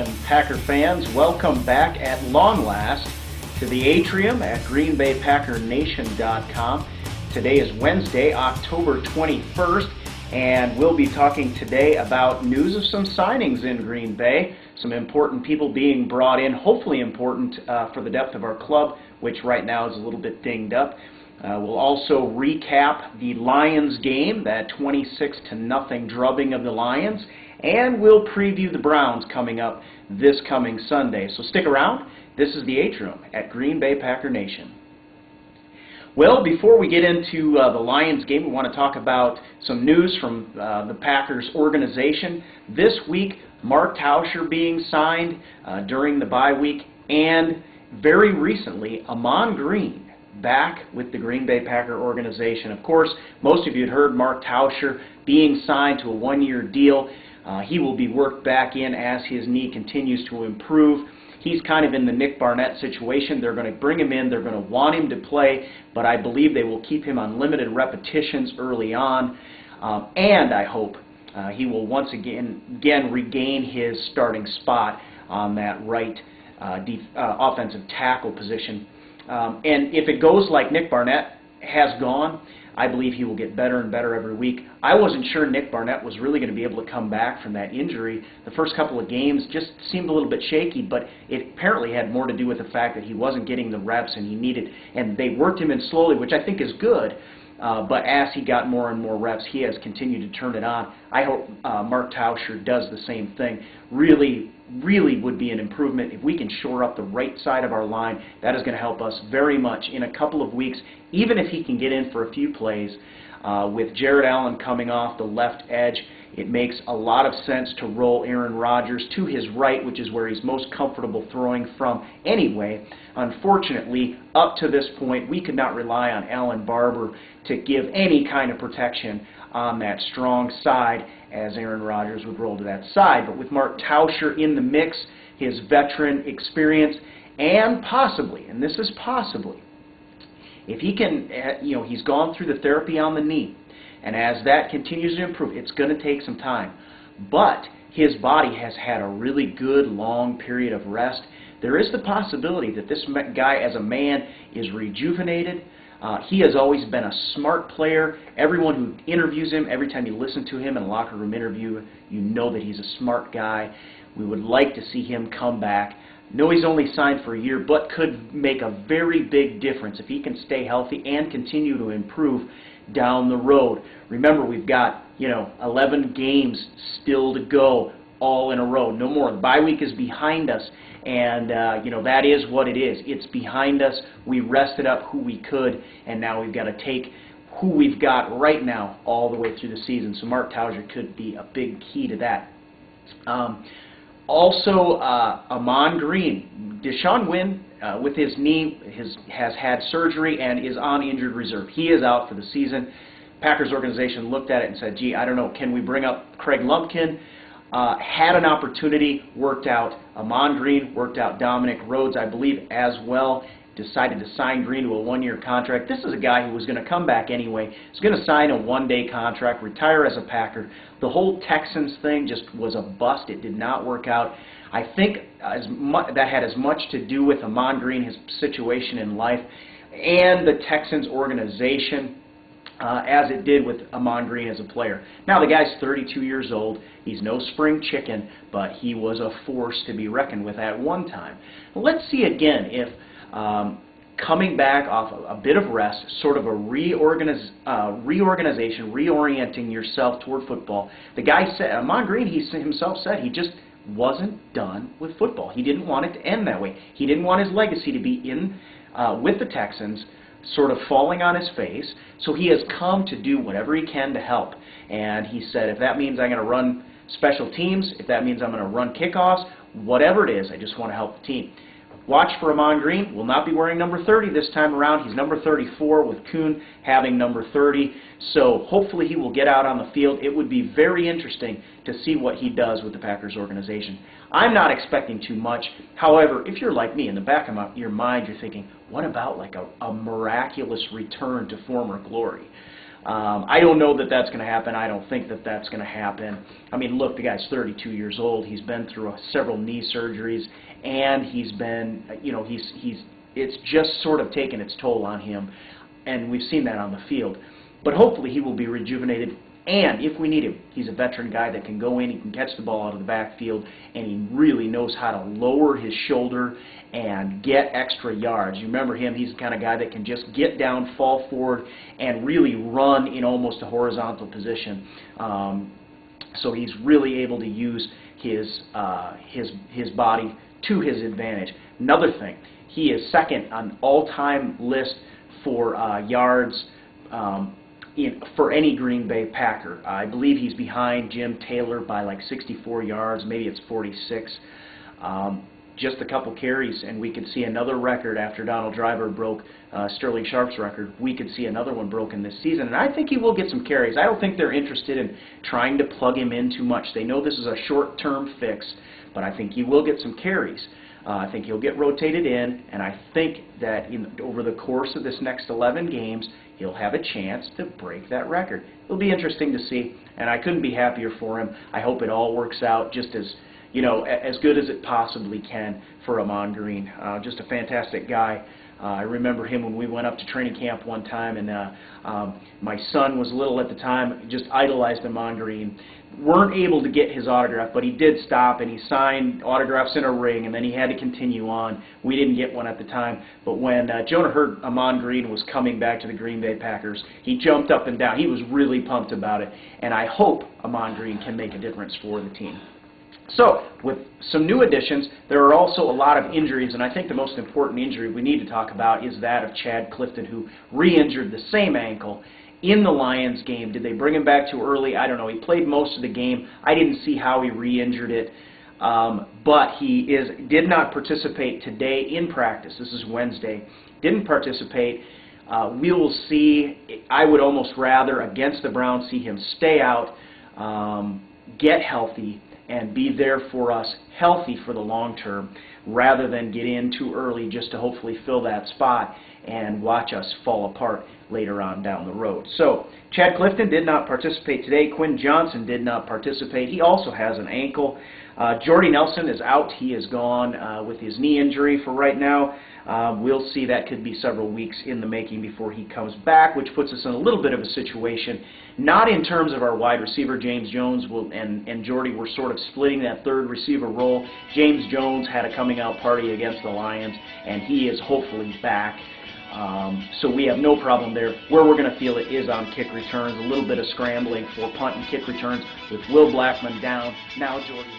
and Packer fans, welcome back at long last to the Atrium at GreenBayPackerNation.com. Today is Wednesday, October 21st, and we'll be talking today about news of some signings in Green Bay, some important people being brought in, hopefully important for the depth of our club, which right now is a little bit dinged up. We'll also recap the Lions game, that 26-0 drubbing of the Lions, and we'll preview the Browns coming up this coming Sunday. So stick around. This is the Atrium at Green Bay Packer Nation. Well, before we get into the Lions game, we want to talk about some news from the Packers organization. This week, Mark Tauscher being signed during the bye week, and very recently, Ahman Green back with the Green Bay Packer organization. Of course, most of you had heard Mark Tauscher being signed to a one-year deal. He will be worked back in as his knee continues to improve. He's kind of in the Nick Barnett situation. They're going to bring him in. They're going to want him to play, but I believe they will keep him on limited repetitions early on. And I hope he will once again regain his starting spot on that right offensive tackle position. And if it goes like Nick Barnett has gone, I believe he will get better and better every week. I wasn't sure Nick Barnett was really going to be able to come back from that injury. The first couple of games just seemed a little bit shaky, but it apparently had more to do with the fact that he wasn't getting the reps and he needed, and they worked him in slowly, which I think is good. But as he got more and more reps, he has continued to turn it on. I hope Mark Tauscher does the same thing. Really would be an improvement if we can shore up the right side of our line. That is going to help us very much in a couple of weeks, even if he can get in for a few plays. With Jared Allen coming off the left edge, it makes a lot of sense to roll Aaron Rodgers to his right, which is where he's most comfortable throwing from anyway. Unfortunately, up to this point, we could not rely on Alan Barber to give any kind of protection on that strong side, as Aaron Rodgers would roll to that side. But with Mark Tauscher in the mix, his veteran experience, and possibly, and this is possibly, if he can, he's gone through the therapy on the knee, and as that continues to improve, it's going to take some time. But his body has had a really good long period of rest. There is the possibility that this guy as a man is rejuvenated. He has always been a smart player. Everyone who interviews him, every time you listen to him in a locker room interview, you know that he's a smart guy. We would like to see him come back. No, he's only signed for a year, but could make a very big difference if he can stay healthy and continue to improve down the road. Remember, we've got 11 games still to go, all in a row. No more. The bye week is behind us, and that is what it is. It's behind us. We rested up who we could, and now we've got to take who we've got right now all the way through the season. So Mark Tauscher could be a big key to that. Also, Ahman Green. Deshaun Wynn, with his knee, has had surgery and is on injured reserve. He is out for the season. Packers organization looked at it and said, gee, I don't know, can we bring up Craig Lumpkin? Had an opportunity, worked out Ahman Green, worked out Dominic Rhodes, I believe, as well. Decided to sign Green to a one-year contract. This is a guy who was going to come back anyway. He's going to sign a one-day contract, retire as a Packer. The whole Texans thing just was a bust. It did not work out. I think that had as much to do with Ahman Green, his situation in life, and the Texans organization as it did with Ahman Green as a player. Now, the guy's 32 years old. He's no spring chicken, but he was a force to be reckoned with at one time. Let's see again if coming back off a bit of rest, sort of a reorganization, reorienting yourself toward football. The guy said, Ahman Green, he himself said he just wasn't done with football. He didn't want it to end that way. He didn't want his legacy to be in with the Texans, sort of falling on his face. So he has come to do whatever he can to help. And he said, if that means I'm going to run special teams, if that means I'm going to run kickoffs, whatever it is, I just want to help the team. Watch for Ahman Green. Will not be wearing number 30 this time around. He's number 34 with Kuhn having number 30. So hopefully he will get out on the field. It would be very interesting to see what he does with the Packers organization. I'm not expecting too much. However, if you're like me, in the back of your mind, you're thinking, what about like a miraculous return to former glory? I don't know that that's going to happen. I don't think that that's going to happen. I mean, look, the guy's 32 years old. He's been through several knee surgeries, and he's been, it's just sort of taken its toll on him, and we've seen that on the field. But hopefully he will be rejuvenated, and if we need him, he's a veteran guy that can go in, he can catch the ball out of the backfield, and he really knows how to lower his shoulder and get extra yards. You remember him, he's the kind of guy that can just get down, fall forward, and really run in almost a horizontal position. So he's really able to use his body to his advantage. Another thing, he is second on all-time list for yards for any Green Bay Packer. I believe he's behind Jim Taylor by like 64 yards, maybe it's 46. Just a couple carries, and we could see another record after Donald Driver broke Sterling Sharp's record. We could see another one broken this season, and I think he will get some carries. I don't think they're interested in trying to plug him in too much. They know this is a short-term fix, but I think he will get some carries. I think he'll get rotated in, and I think that over the course of this next 11 games, he'll have a chance to break that record. It'll be interesting to see, and I couldn't be happier for him. I hope it all works out just as as good as it possibly can for Ahman Green. Just a fantastic guy. I remember him when we went up to training camp one time, and my son was little at the time, just idolized Ahman Green. Weren't able to get his autograph, but he did stop, and he signed autographs in a ring, and then he had to continue on. We didn't get one at the time, but when Jonah heard Ahman Green was coming back to the Green Bay Packers, he jumped up and down. He was really pumped about it, and I hope Ahman Green can make a difference for the team. So, with some new additions, there are also a lot of injuries, and I think the most important injury we need to talk about is that of Chad Clifton, who re-injured the same ankle in the Lions game. Did they bring him back too early? I don't know. He played most of the game. I didn't see how he re-injured it, but he did not participate today in practice. This is Wednesday. Didn't participate. We will see. I would almost rather, against the Browns, see him stay out, get healthy, and be there for us healthy for the long term, rather than get in too early just to hopefully fill that spot and watch us fall apart later on down the road. So Chad Clifton did not participate today. Quinn Johnson did not participate. He also has an ankle. Jordy Nelson is out. He is gone with his knee injury for right now. We'll see. That could be several weeks in the making before he comes back, which puts us in a little bit of a situation. Not in terms of our wide receiver, James Jones and Jordy were sort of splitting that third receiver role. James Jones had a coming out party against the Lions, and he is hopefully back. So we have no problem there. Where we're going to feel it is on kick returns, a little bit of scrambling for punt and kick returns with Will Blackman down. Now Jordy.